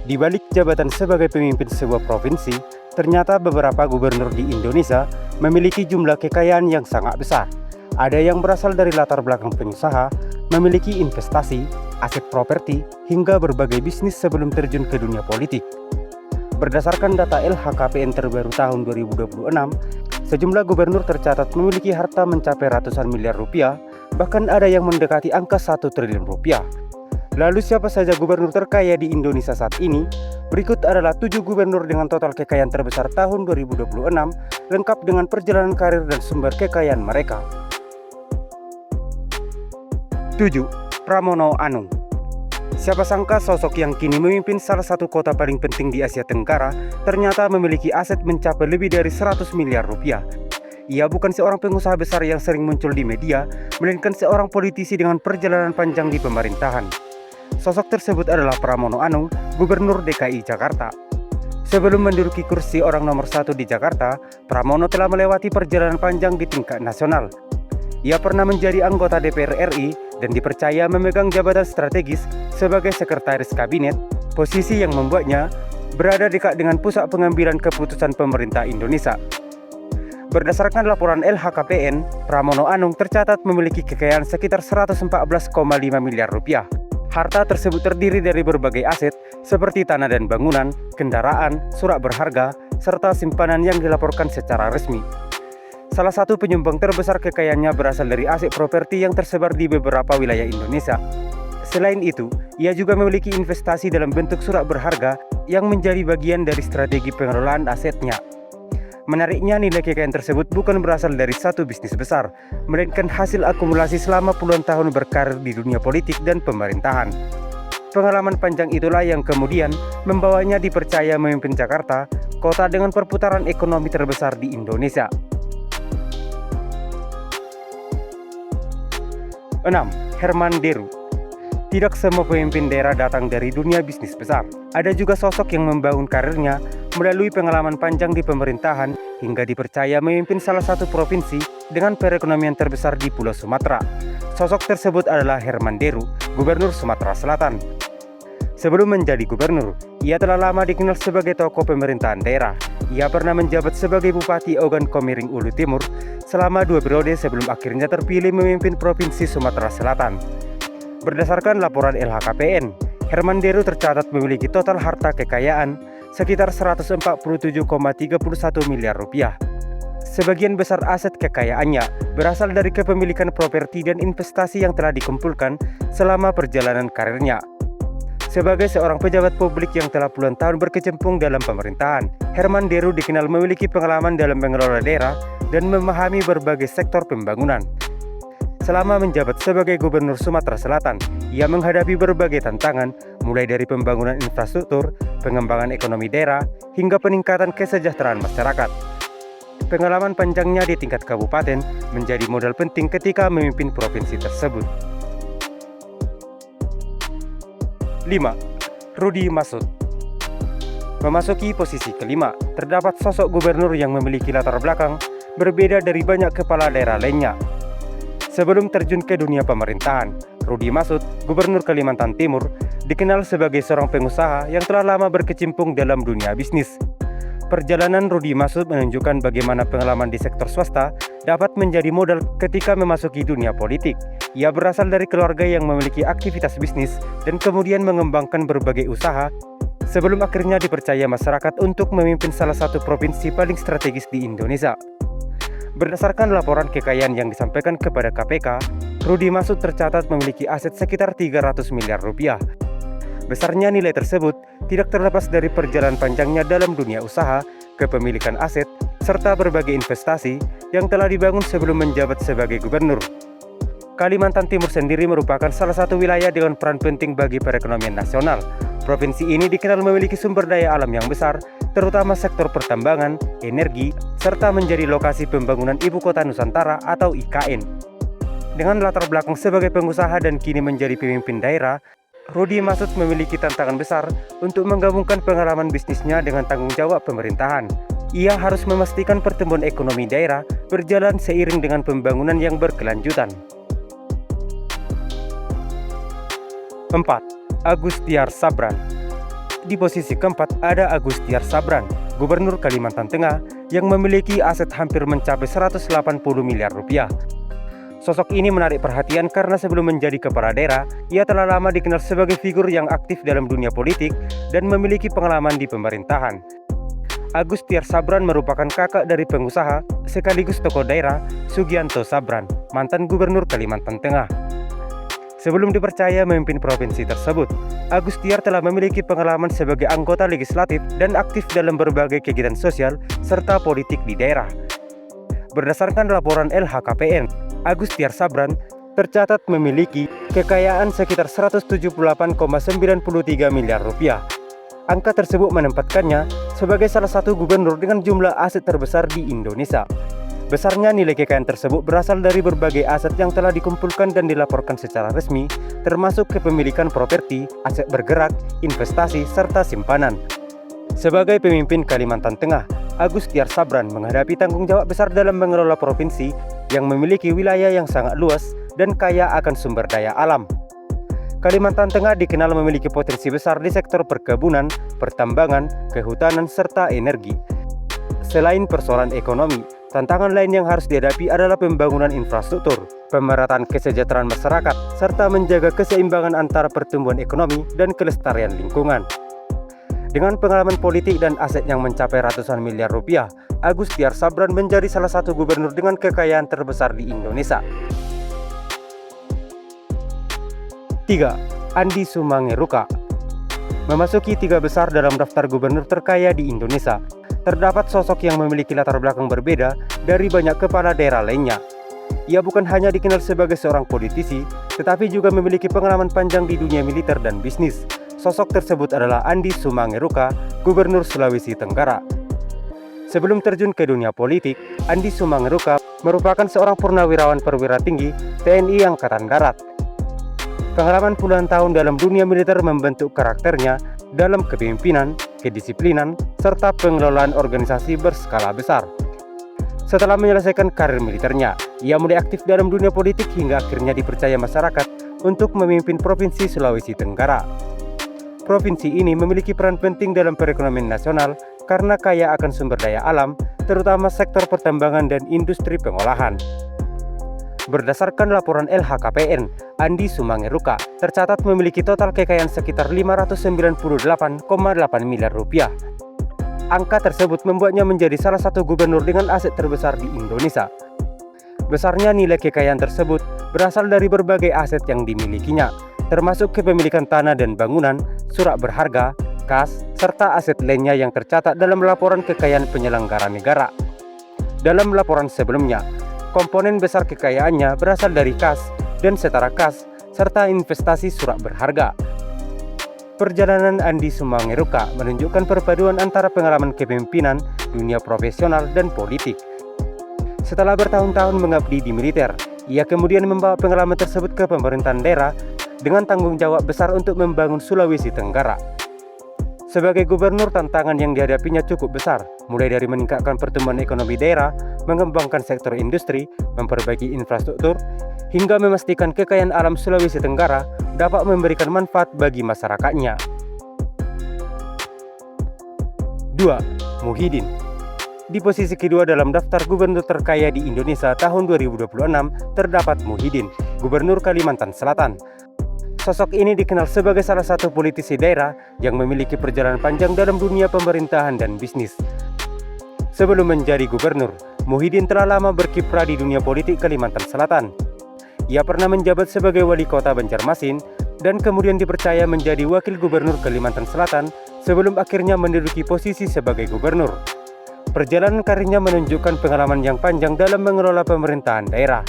Di balik jabatan sebagai pemimpin sebuah provinsi, ternyata beberapa gubernur di Indonesia memiliki jumlah kekayaan yang sangat besar. Ada yang berasal dari latar belakang pengusaha, memiliki investasi, aset properti, hingga berbagai bisnis sebelum terjun ke dunia politik. Berdasarkan data LHKPN terbaru tahun 2026, sejumlah gubernur tercatat memiliki harta mencapai ratusan miliar rupiah, bahkan ada yang mendekati angka 1 triliun rupiah. Lalu siapa saja gubernur terkaya di Indonesia saat ini? Berikut adalah 7 gubernur dengan total kekayaan terbesar tahun 2026, lengkap dengan perjalanan karir dan sumber kekayaan mereka. 7. Pramono Anung. Siapa sangka sosok yang kini memimpin salah satu kota paling penting di Asia Tenggara ternyata memiliki aset mencapai lebih dari 100 miliar rupiah. Ia bukan seorang pengusaha besar yang sering muncul di media, melainkan seorang politisi dengan perjalanan panjang di pemerintahan. Sosok tersebut adalah Pramono Anung, Gubernur DKI Jakarta. Sebelum menduduki kursi orang nomor 1 di Jakarta, Pramono telah melewati perjalanan panjang di tingkat nasional. Ia pernah menjadi anggota DPR RI dan dipercaya memegang jabatan strategis sebagai sekretaris kabinet, posisi yang membuatnya berada dekat dengan pusat pengambilan keputusan pemerintah Indonesia. Berdasarkan laporan LHKPN, Pramono Anung tercatat memiliki kekayaan sekitar 114,5 miliar rupiah. Harta tersebut terdiri dari berbagai aset seperti tanah dan bangunan, kendaraan, surat berharga, serta simpanan yang dilaporkan secara resmi. Salah satu penyumbang terbesar kekayaannya berasal dari aset properti yang tersebar di beberapa wilayah Indonesia. Selain itu, ia juga memiliki investasi dalam bentuk surat berharga yang menjadi bagian dari strategi pengelolaan asetnya. Menariknya, nilai kekayaan tersebut bukan berasal dari satu bisnis besar, melainkan hasil akumulasi selama puluhan tahun berkarir di dunia politik dan pemerintahan. Pengalaman panjang itulah yang kemudian membawanya dipercaya memimpin Jakarta, kota dengan perputaran ekonomi terbesar di Indonesia. 6. Herman Deru. Tidak semua pemimpin daerah datang dari dunia bisnis besar. Ada juga sosok yang membangun karirnya melalui pengalaman panjang di pemerintahan hingga dipercaya memimpin salah satu provinsi dengan perekonomian terbesar di Pulau Sumatera. Sosok tersebut adalah Herman Deru, Gubernur Sumatera Selatan. Sebelum menjadi gubernur, ia telah lama dikenal sebagai tokoh pemerintahan daerah. Ia pernah menjabat sebagai Bupati Ogan Komering Ulu Timur selama 2 periode sebelum akhirnya terpilih memimpin Provinsi Sumatera Selatan. Berdasarkan laporan LHKPN, Herman Deru tercatat memiliki total harta kekayaan sekitar 147,31 miliar rupiah. Sebagian besar aset kekayaannya berasal dari kepemilikan properti dan investasi yang telah dikumpulkan selama perjalanan karirnya. Sebagai seorang pejabat publik yang telah puluhan tahun berkecimpung dalam pemerintahan, Herman Deru dikenal memiliki pengalaman dalam mengelola daerah dan memahami berbagai sektor pembangunan. Selama menjabat sebagai Gubernur Sumatera Selatan, ia menghadapi berbagai tantangan, mulai dari pembangunan infrastruktur, pengembangan ekonomi daerah, hingga peningkatan kesejahteraan masyarakat. Pengalaman panjangnya di tingkat kabupaten menjadi modal penting ketika memimpin provinsi tersebut. 5. Rudi Marsud. Memasuki posisi kelima, terdapat sosok gubernur yang memiliki latar belakang berbeda dari banyak kepala daerah lainnya. Sebelum terjun ke dunia pemerintahan, Rudi Marsud, Gubernur Kalimantan Timur, dikenal sebagai seorang pengusaha yang telah lama berkecimpung dalam dunia bisnis. Perjalanan Rudi Marsud menunjukkan bagaimana pengalaman di sektor swasta dapat menjadi modal ketika memasuki dunia politik. Ia berasal dari keluarga yang memiliki aktivitas bisnis dan kemudian mengembangkan berbagai usaha sebelum akhirnya dipercaya masyarakat untuk memimpin salah satu provinsi paling strategis di Indonesia. Berdasarkan laporan kekayaan yang disampaikan kepada KPK, Rudi Marsud tercatat memiliki aset sekitar 300 miliar rupiah. Besarnya nilai tersebut tidak terlepas dari perjalanan panjangnya dalam dunia usaha, kepemilikan aset, serta berbagai investasi yang telah dibangun sebelum menjabat sebagai gubernur. Kalimantan Timur sendiri merupakan salah satu wilayah dengan peran penting bagi perekonomian nasional. Provinsi ini dikenal memiliki sumber daya alam yang besar, terutama sektor pertambangan, energi, serta menjadi lokasi pembangunan Ibu Kota Nusantara atau IKN. Dengan latar belakang sebagai pengusaha dan kini menjadi pemimpin daerah, Rudi Marsud memiliki tantangan besar untuk menggabungkan pengalaman bisnisnya dengan tanggung jawab pemerintahan. Ia harus memastikan pertumbuhan ekonomi daerah berjalan seiring dengan pembangunan yang berkelanjutan. 4. Agus Tiar Sabran. Di posisi keempat ada Agustiar Sabran, Gubernur Kalimantan Tengah yang memiliki aset hampir mencapai 180 miliar rupiah. Sosok ini menarik perhatian karena sebelum menjadi kepala daerah, ia telah lama dikenal sebagai figur yang aktif dalam dunia politik dan memiliki pengalaman di pemerintahan. Agustiar Sabran merupakan kakak dari pengusaha sekaligus tokoh daerah Sugianto Sabran, mantan Gubernur Kalimantan Tengah. Sebelum dipercaya memimpin provinsi tersebut, Agustiar telah memiliki pengalaman sebagai anggota legislatif dan aktif dalam berbagai kegiatan sosial serta politik di daerah. Berdasarkan laporan LHKPN, Agustiar Sabran tercatat memiliki kekayaan sekitar 178,93 miliar rupiah. Angka tersebut menempatkannya sebagai salah satu gubernur dengan jumlah aset terbesar di Indonesia. Besarnya nilai kekayaan tersebut berasal dari berbagai aset yang telah dikumpulkan dan dilaporkan secara resmi, termasuk kepemilikan properti, aset bergerak, investasi, serta simpanan. Sebagai pemimpin Kalimantan Tengah, Agustiar Sabran menghadapi tanggung jawab besar dalam mengelola provinsi yang memiliki wilayah yang sangat luas dan kaya akan sumber daya alam. Kalimantan Tengah dikenal memiliki potensi besar di sektor perkebunan, pertambangan, kehutanan, serta energi. Selain persoalan ekonomi, tantangan lain yang harus dihadapi adalah pembangunan infrastruktur, pemerataan kesejahteraan masyarakat, serta menjaga keseimbangan antara pertumbuhan ekonomi dan kelestarian lingkungan. Dengan pengalaman politik dan aset yang mencapai ratusan miliar rupiah, Agustiar Sabran menjadi salah satu gubernur dengan kekayaan terbesar di Indonesia. 3. Andi Sumangeruka. Memasuki 3 besar dalam daftar gubernur terkaya di Indonesia, terdapat sosok yang memiliki latar belakang berbeda dari banyak kepala daerah lainnya. Ia bukan hanya dikenal sebagai seorang politisi, tetapi juga memiliki pengalaman panjang di dunia militer dan bisnis. Sosok tersebut adalah Andi Sumangeruka, Gubernur Sulawesi Tenggara. Sebelum terjun ke dunia politik, Andi Sumangeruka merupakan seorang purnawirawan perwira tinggi TNI Angkatan Darat. Pengalaman puluhan tahun dalam dunia militer membentuk karakternya dalam kepemimpinan, kedisiplinan, serta pengelolaan organisasi berskala besar. Setelah menyelesaikan karir militernya, ia mulai aktif dalam dunia politik hingga akhirnya dipercaya masyarakat untuk memimpin Provinsi Sulawesi Tenggara. Provinsi ini memiliki peran penting dalam perekonomian nasional karena kaya akan sumber daya alam, terutama sektor pertambangan dan industri pengolahan. Berdasarkan laporan LHKPN, Andi Sumangeruka tercatat memiliki total kekayaan sekitar 598,8 miliar rupiah. Angka tersebut membuatnya menjadi salah satu gubernur dengan aset terbesar di Indonesia. Besarnya nilai kekayaan tersebut berasal dari berbagai aset yang dimilikinya, termasuk kepemilikan tanah dan bangunan, surat berharga, kas, serta aset lainnya yang tercatat dalam laporan kekayaan penyelenggara negara. Dalam laporan sebelumnya, komponen besar kekayaannya berasal dari kas dan setara kas, serta investasi surat berharga. Perjalanan Andi Sumangeruka menunjukkan perpaduan antara pengalaman kepemimpinan, dunia profesional, dan politik. Setelah bertahun-tahun mengabdi di militer, ia kemudian membawa pengalaman tersebut ke pemerintahan daerah dengan tanggung jawab besar untuk membangun Sulawesi Tenggara. Sebagai gubernur, tantangan yang dihadapinya cukup besar, mulai dari meningkatkan pertumbuhan ekonomi daerah, mengembangkan sektor industri, memperbaiki infrastruktur, hingga memastikan kekayaan alam Sulawesi Tenggara dapat memberikan manfaat bagi masyarakatnya. 2. Muhyiddin. Di posisi kedua dalam daftar gubernur terkaya di Indonesia tahun 2026 terdapat Muhyiddin, Gubernur Kalimantan Selatan. Sosok ini dikenal sebagai salah satu politisi daerah yang memiliki perjalanan panjang dalam dunia pemerintahan dan bisnis. Sebelum menjadi gubernur, Muhyiddin telah lama berkiprah di dunia politik Kalimantan Selatan. Ia pernah menjabat sebagai wali kota Banjarmasin dan kemudian dipercaya menjadi wakil gubernur Kalimantan Selatan sebelum akhirnya menduduki posisi sebagai gubernur. Perjalanan karirnya menunjukkan pengalaman yang panjang dalam mengelola pemerintahan daerah.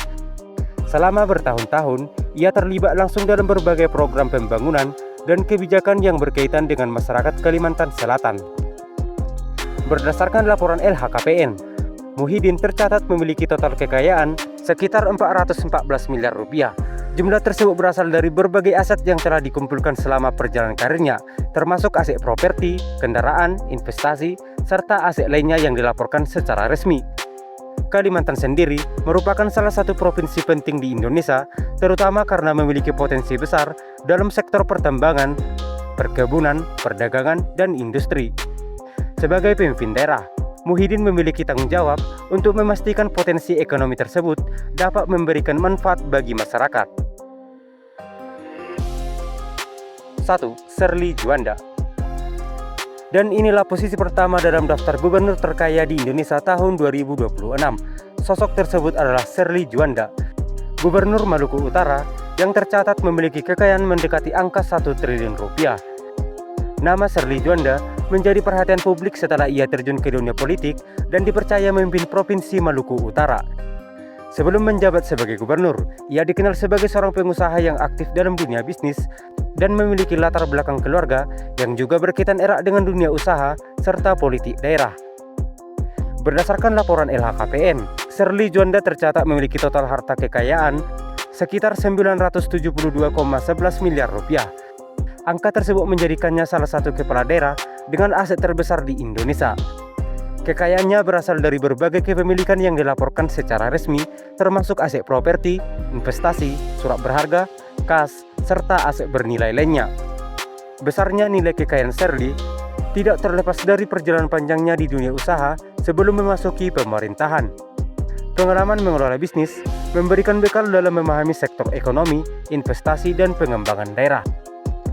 Selama bertahun-tahun, ia terlibat langsung dalam berbagai program pembangunan dan kebijakan yang berkaitan dengan masyarakat Kalimantan Selatan. Berdasarkan laporan LHKPN, Muhyiddin tercatat memiliki total kekayaan sekitar 414 miliar rupiah. Jumlah tersebut berasal dari berbagai aset yang telah dikumpulkan selama perjalanan karirnya, termasuk aset properti, kendaraan, investasi, serta aset lainnya yang dilaporkan secara resmi. Kalimantan sendiri merupakan salah satu provinsi penting di Indonesia, terutama karena memiliki potensi besar dalam sektor pertambangan, perkebunan, perdagangan, dan industri. Sebagai pemimpin daerah, Muhyiddin memiliki tanggung jawab untuk memastikan potensi ekonomi tersebut dapat memberikan manfaat bagi masyarakat. 1. Sherly Juanda. Dan inilah posisi pertama dalam daftar gubernur terkaya di Indonesia tahun 2026. Sosok tersebut adalah Sherly Juanda, Gubernur Maluku Utara yang tercatat memiliki kekayaan mendekati angka 1 triliun rupiah. Nama Sherly Juanda menjadi perhatian publik setelah ia terjun ke dunia politik dan dipercaya memimpin Provinsi Maluku Utara. Sebelum menjabat sebagai gubernur, ia dikenal sebagai seorang pengusaha yang aktif dalam dunia bisnis dan memiliki latar belakang keluarga yang juga berkaitan erat dengan dunia usaha serta politik daerah. Berdasarkan laporan LHKPN, Sherly Juanda tercatat memiliki total harta kekayaan sekitar 972,11 miliar rupiah. Angka tersebut menjadikannya salah satu kepala daerah dengan aset terbesar di Indonesia. Kekayaannya berasal dari berbagai kepemilikan yang dilaporkan secara resmi, termasuk aset properti, investasi, surat berharga, kas, serta aset bernilai lainnya. Besarnya nilai kekayaan Sherly tidak terlepas dari perjalanan panjangnya di dunia usaha sebelum memasuki pemerintahan. Pengalaman mengelola bisnis memberikan bekal dalam memahami sektor ekonomi, investasi, dan pengembangan daerah.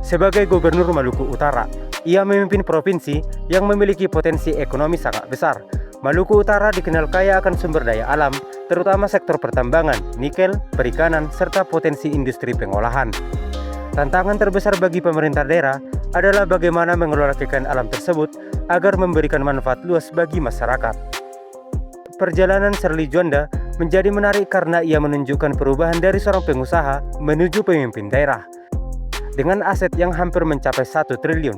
Sebagai Gubernur Maluku Utara, ia memimpin provinsi yang memiliki potensi ekonomi sangat besar. Maluku Utara dikenal kaya akan sumber daya alam, terutama sektor pertambangan, nikel, perikanan, serta potensi industri pengolahan. Tantangan terbesar bagi pemerintah daerah adalah bagaimana mengelola kekayaan alam tersebut agar memberikan manfaat luas bagi masyarakat. Perjalanan Sherly Juanda menjadi menarik karena ia menunjukkan perubahan dari seorang pengusaha menuju pemimpin daerah. Dengan aset yang hampir mencapai 1 triliun,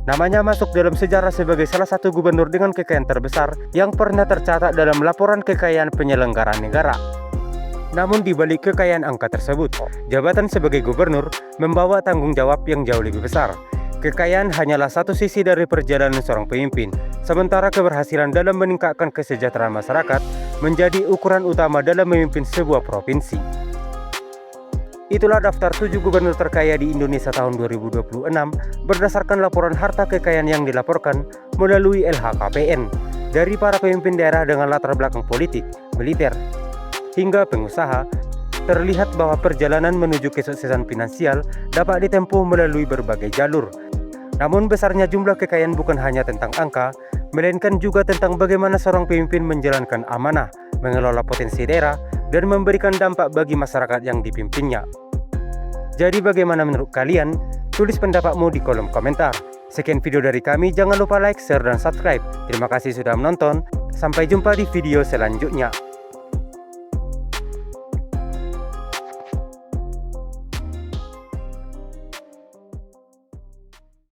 namanya masuk dalam sejarah sebagai salah satu gubernur dengan kekayaan terbesar yang pernah tercatat dalam laporan kekayaan penyelenggaraan negara. Namun di balik kekayaan angka tersebut, jabatan sebagai gubernur membawa tanggung jawab yang jauh lebih besar. Kekayaan hanyalah satu sisi dari perjalanan seorang pemimpin, sementara keberhasilan dalam meningkatkan kesejahteraan masyarakat menjadi ukuran utama dalam memimpin sebuah provinsi. Itulah daftar 7 gubernur terkaya di Indonesia tahun 2026 berdasarkan laporan harta kekayaan yang dilaporkan melalui LHKPN dari para pemimpin daerah dengan latar belakang politik, militer, hingga pengusaha. Terlihat bahwa perjalanan menuju kesuksesan finansial dapat ditempuh melalui berbagai jalur. Namun besarnya jumlah kekayaan bukan hanya tentang angka, melainkan juga tentang bagaimana seorang pemimpin menjalankan amanah, mengelola potensi daerah, dan memberikan dampak bagi masyarakat yang dipimpinnya. Jadi bagaimana menurut kalian? Tulis pendapatmu di kolom komentar. Sekian video dari kami, jangan lupa like, share, dan subscribe. Terima kasih sudah menonton. Sampai jumpa di video selanjutnya.